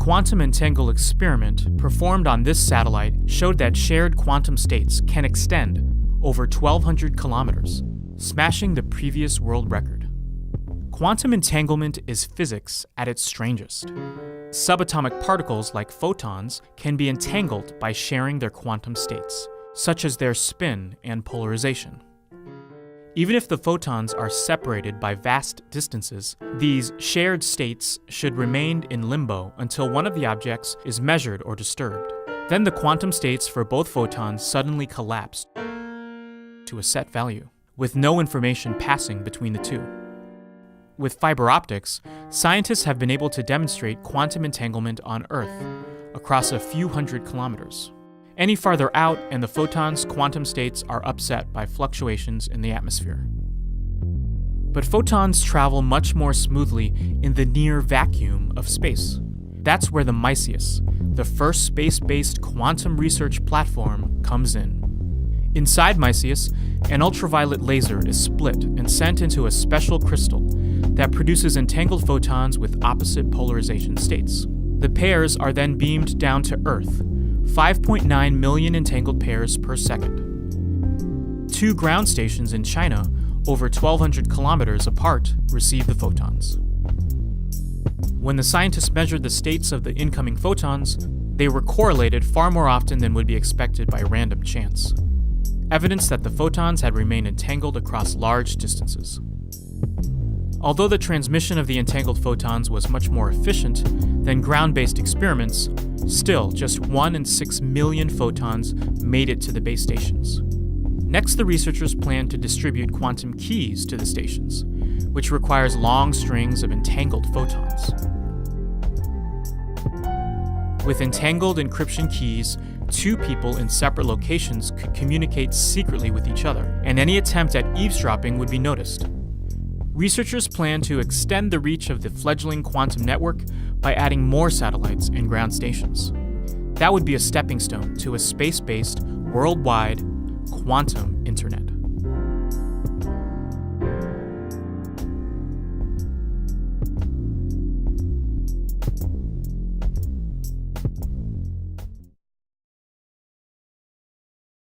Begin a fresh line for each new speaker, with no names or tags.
quantum entangled experiment performed on this satellite showed that shared quantum states can extend over 1,200 kilometers, smashing the previous world record. Quantum entanglement is physics at its strangest. Subatomic particles like photons can be entangled by sharing their quantum states, such as their spin and polarization. Even if the photons are separated by vast distances, these shared states should remain in limbo until one of the objects is measured or disturbed. Then the quantum states for both photons suddenly collapse to a set value, with no information passing between the two. With fiber optics, scientists have been able to demonstrate quantum entanglement on Earth across a few hundred kilometers. Any farther out, and the photon's quantum states are upset by fluctuations in the atmosphere. But photons travel much more smoothly in the near vacuum of space. That's where the MICEUS, the first space-based quantum research platform, comes in. Inside MICEUS, an ultraviolet laser is split and sent into a special crystal that produces entangled photons with opposite polarization states. The pairs are then beamed down to Earth, 5.9 million entangled pairs per second. 2 ground stations in China, over 1,200 kilometers apart, receive the photons. When the scientists measured the states of the incoming photons, they were correlated far more often than would be expected by random chance. Evidence that the photons had remained entangled across large distances. Although the transmission of the entangled photons was much more efficient than ground-based experiments, still just 1 in 6 million photons made it to the base stations. Next, the researchers plan to distribute quantum keys to the stations, which requires long strings of entangled photons. With entangled encryption keys, 2 people in separate locations could communicate secretly with each other, and any attempt at eavesdropping would be noticed. Researchers plan to extend the reach of the fledgling quantum network by adding more satellites and ground stations. That would be a stepping stone to a space-based, worldwide quantum internet.